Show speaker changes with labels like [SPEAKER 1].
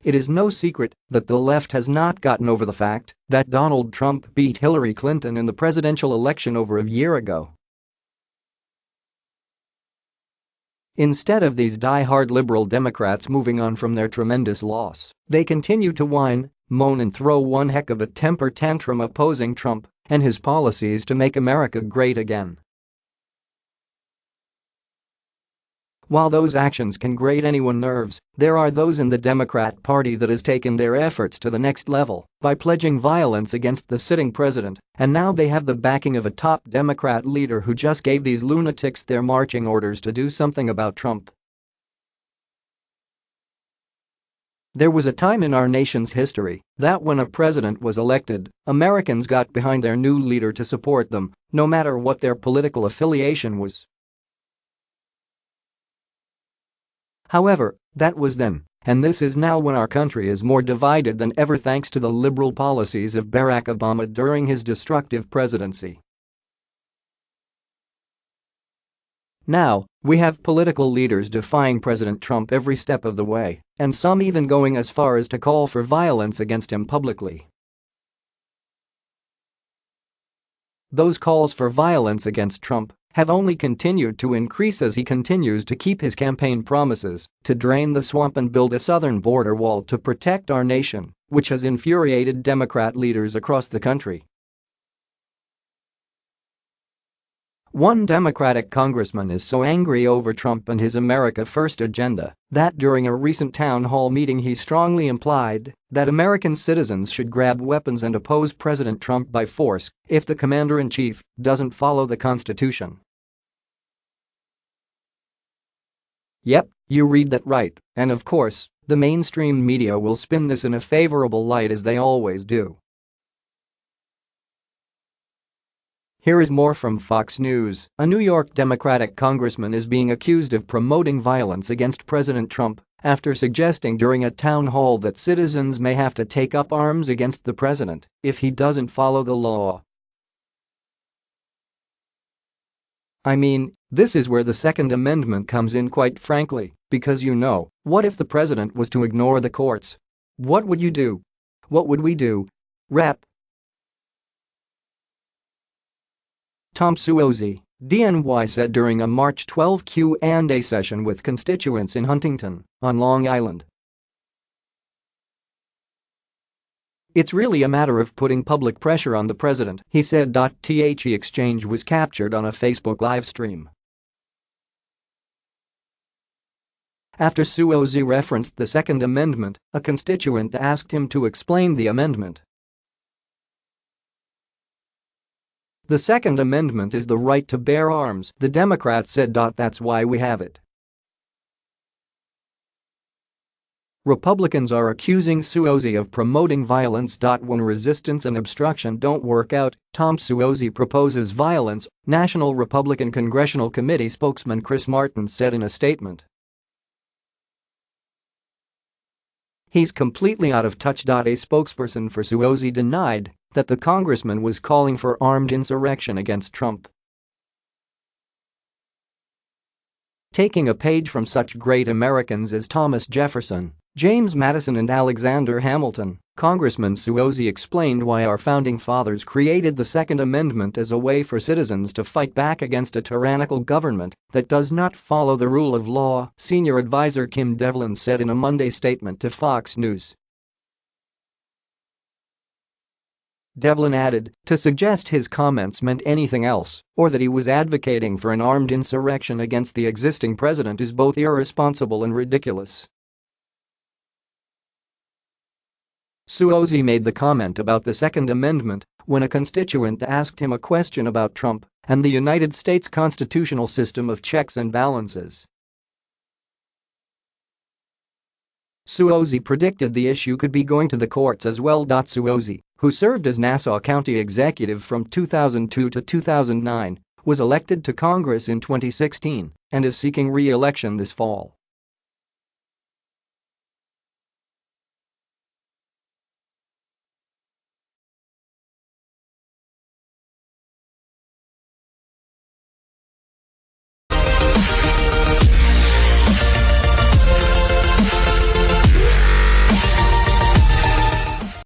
[SPEAKER 1] It is no secret that the left has not gotten over the fact that Donald Trump beat Hillary Clinton in the presidential election over a year ago. Instead of these die-hard liberal Democrats moving on from their tremendous loss, they continue to whine, moan and throw one heck of a temper tantrum opposing Trump and his policies to make America great again. While those actions can grate anyone's nerves, there are those in the Democrat Party that has taken their efforts to the next level by pledging violence against the sitting president, and now they have the backing of a top Democrat leader who just gave these lunatics their marching orders to do something about Trump. There was a time in our nation's history that when a president was elected, Americans got behind their new leader to support them, no matter what their political affiliation was. However, that was then, and this is now when our country is more divided than ever thanks to the liberal policies of Barack Obama during his destructive presidency. Now, we have political leaders defying President Trump every step of the way, and some even going as far as to call for violence against him publicly. Those calls for violence against Trump have only continued to increase as he continues to keep his campaign promises to drain the swamp and build a southern border wall to protect our nation, which has infuriated Democrat leaders across the country. One Democratic congressman is so angry over Trump and his America First agenda that during a recent town hall meeting he strongly implied that American citizens should grab weapons and oppose President Trump by force if the commander-in-chief doesn't follow the Constitution. Yep, you read that right, and of course, the mainstream media will spin this in a favorable light as they always do. Here is more from Fox News. A New York Democratic congressman is being accused of promoting violence against President Trump after suggesting during a town hall that citizens may have to take up arms against the president if he doesn't follow the law. I mean, this is where the Second Amendment comes in, quite frankly, because what if the president was to ignore the courts? What would you do? What would we do? Rep. Tom Suozzi, DNY, said during a March 12 Q&A session with constituents in Huntington, on Long Island. It's really a matter of putting public pressure on the president, he said. The exchange was captured on a Facebook live stream. After Suozzi referenced the Second Amendment, a constituent asked him to explain the amendment. The Second Amendment is the right to bear arms, the Democrat said. That's why we have it. Republicans are accusing Suozzi of promoting violence. When resistance and obstruction don't work out, Tom Suozzi proposes violence, National Republican Congressional Committee spokesman Chris Martin said in a statement. He's completely out of touch. A spokesperson for Suozzi denied that the congressman was calling for armed insurrection against Trump. Taking a page from such great Americans as Thomas Jefferson, James Madison and Alexander Hamilton, Congressman Suozzi explained why our founding fathers created the Second Amendment as a way for citizens to fight back against a tyrannical government that does not follow the rule of law, senior advisor Kim Devlin said in a Monday statement to Fox News. Devlin added, to suggest his comments meant anything else, or that he was advocating for an armed insurrection against the existing president, is both irresponsible and ridiculous. Suozzi made the comment about the Second Amendment when a constituent asked him a question about Trump and the United States constitutional system of checks and balances. Suozzi predicted the issue could be going to the courts as well. Suozzi, who served as Nassau County executive from 2002 to 2009, was elected to Congress in 2016 and is seeking re-election this fall.